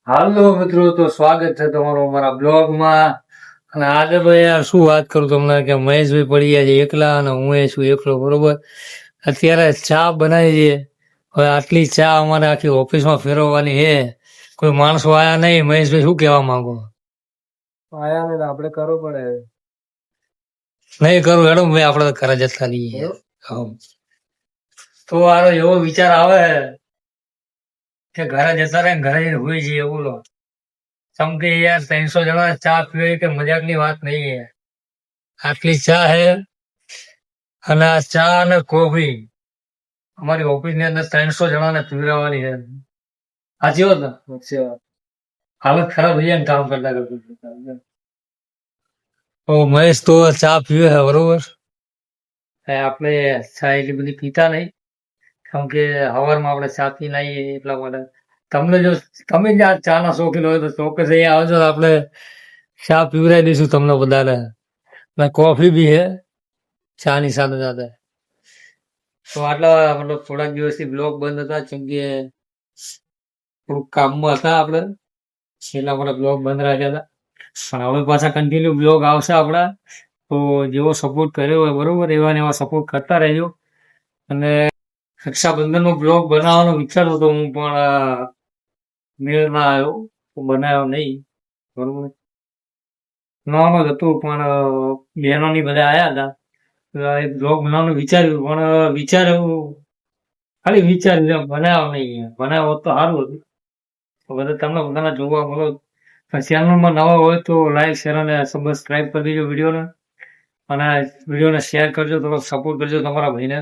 હાલો મિત્રો, તો સ્વાગત છે તમારું અમારા બ્લોગમાં. અને આજે ભાઈ યાર શું વાત કરું તમને કે મહેશભાઈ પડી ગયા છે એકલા અને હું છું એકલો, બરોબર. અત્યારે ચા બનાવી છે. હવે આટલી ચા અમારે આખી ઓફિસમાં ફેરવવાની છે. કોઈ માણસો આયા નહીં. મહેશભાઈ શું કહેવા માંગો? આયા નહીં, આપણે કરવું પડે. નહીં કરું હેડો ભાઈ, આપણે ઘરે જતા રહીએ. તો આરો એવો વિચાર આવે કે ઘરે જતા રહે ઘરે જઈને હોઈ જઈએ, બોલો. સમકે યાર 300 જણા ચા પીવે કે મજાકની વાત નહીં યાર. આટલી ચા હે અને આ ચા અને કોફી અમારી ઓફિસની અંદર 300 જણાને પીવડાવવાની છે. સાચી વાત ને? સાચી વાત. હાલત ખરાબ થઈ જાય ને કામ કરતા કરતા. તો મહેશ તો ચા પીવે છે, બરોબર. આપણે ચા એટલી બધી પીતા નહીં, કારણ કે સવારમાં આપણે ચા પી નાઈએ એટલા માટે. તમને જો તમે જ આ ચા ના શોખીન હોય તો ચોક્કસ અહીંયા આવજો, આપણે ચા પીવડાવી દઈશું તમને બધાને. કોફી બી છે ચા ની સાથે સાથે. તો આટલા મતલબ થોડાક દિવસથી બ્લોગ બંધ હતા, કેમ કે થોડુંક કામમાં હતા આપણે, એટલા માટે બ્લોગ બંધ રાખ્યા હતા. પણ હવે પાછા કન્ટિન્યુ બ્લોગ આવશે આપણા. તો જેવો સપોર્ટ કર્યો હોય બરોબર, એવા ને એવા સપોર્ટ કરતા રહેજો. અને રક્ષાબંધનનો બ્લોગ બનાવવાનો વિચારતો હતો હું, પણ મેળ ના આવ્યો, બનાવ્યો નહીં, બરોબર. નોર્મલ હતું પણ બહેનોની બધા આવ્યા હતા, એક બ્લોગ બનાવવાનું વિચાર્યું, પણ વિચાર્યું ખાલી વિચાર્યું, બનાવ્યો નહીં. બનાવ્યો હોત તો સારું હતું. તો બધા તમને બધાના જોવા મળો. ચેનલમાં નવા હોય તો લાઈક શેર અને સબસ્ક્રાઈબ કરી દેજો વિડીયોને, અને વિડીયોને શેર કરજો, થોડોક સપોર્ટ કરજો તમારા ભાઈને.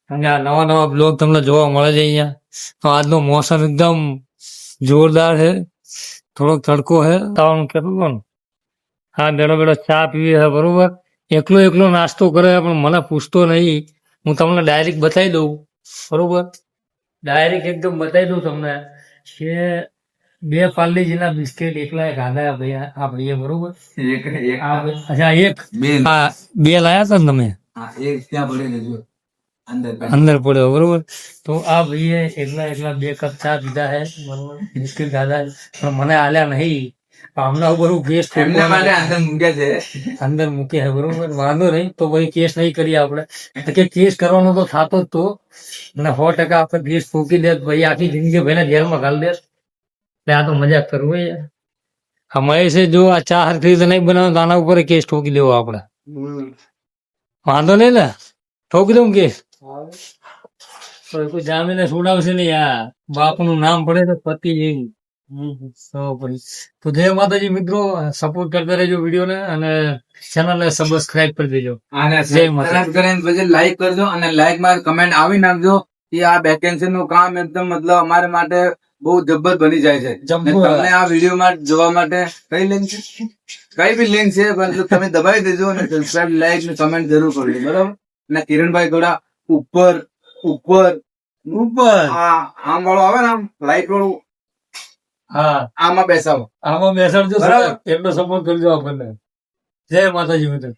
કારણ કે આ નવા નવા બ્લોગ તમને જોવા મળે છે અહીંયા. તો આજનો મોસમ એકદમ જોરદાર છે, થોડોક તડકો છે. તાવનું કેટલું કોણ હા બેડો બેડો ચા પીવી છે, બરોબર. એકલો એકલો નાસ્તો કરે પણ મને પૂછતો નહીં. હું તમને ડાયરેક્ટ બતાવી દઉં, બરોબર. ડાયરેક્ટ એકદમ બતાવી દઉં તમને કે 2 પાર્લેજીના બિસ્કિટ એકલા ખાધા ભાઈ આ ભાઈએ, બરોબર. અચ્છા, એક હા 2 લાયા હતા ને તમે? અંદર પડ્યો, બરોબર. તો આ ભાઈએ એકલા 2 કપ ચા પીધા છે, બરોબર. બિસ્કિટ ખાધા પણ મને આલ્યા નહીં. હમણાં બરું કેસ અંદર મૂકે છે, બરોબર. વાંધો નહીં, તો ભાઈ કેસ નહીં કરીએ આપણે. કે કેસ કરવાનો તો થતો જ તો, અને 100% આપણે કેસ ફૂકી દે ભાઈ, આખી જિંદગી ભાઈને જેલમાં ઘાલી દે. એટલે આ તો મજાક કરવું યાર. આ મહેશે જો આ ચા હરખી રીતે નહીં બનાવે તો આના ઉપર કેસ ઠોકી દેવો આપણે. વાંધો નહીં ને, ઠોકી દઉં કેસ. કોઈ જામીને છોડાવશે નહીં, યાર બાપનું નામ પડે તો પતિ જેવી. તો જય માતાજી મિત્રો, સપોર્ટ કરતા રહેજો વિડીયોને, અને ચેનલને સબસ્ક્રાઇબ કરી દેજો. જય માતાજી. લાઈક કરજો અને લાઈક માં કમેન્ટ આવી નાખજો કે આ વેકેન્સી નું કામ એકદમ મતલબ અમારે માટે બહુ જબ્બર બની જાય છે. તમને આ વિડીયો માં જોવા માટે કઈ લિંક છે, કઈ બી લિંક છે, પણ તમે દબાવી દેજો અને સબસ્ક્રાઇબ લાઈક ને કમેન્ટ જરૂર કરજો, બરાબર. અને કિરણભાઈ થોડા ઉપર ઉપર ઉપર આમ વાળો આવે ને, આમ લાઈટ વાળું, હા આમાં બેસાડો, આમાં બેસાડજો, એટલો સપોર્ટ કરજો આપણને. જય માતાજી મિત્રો.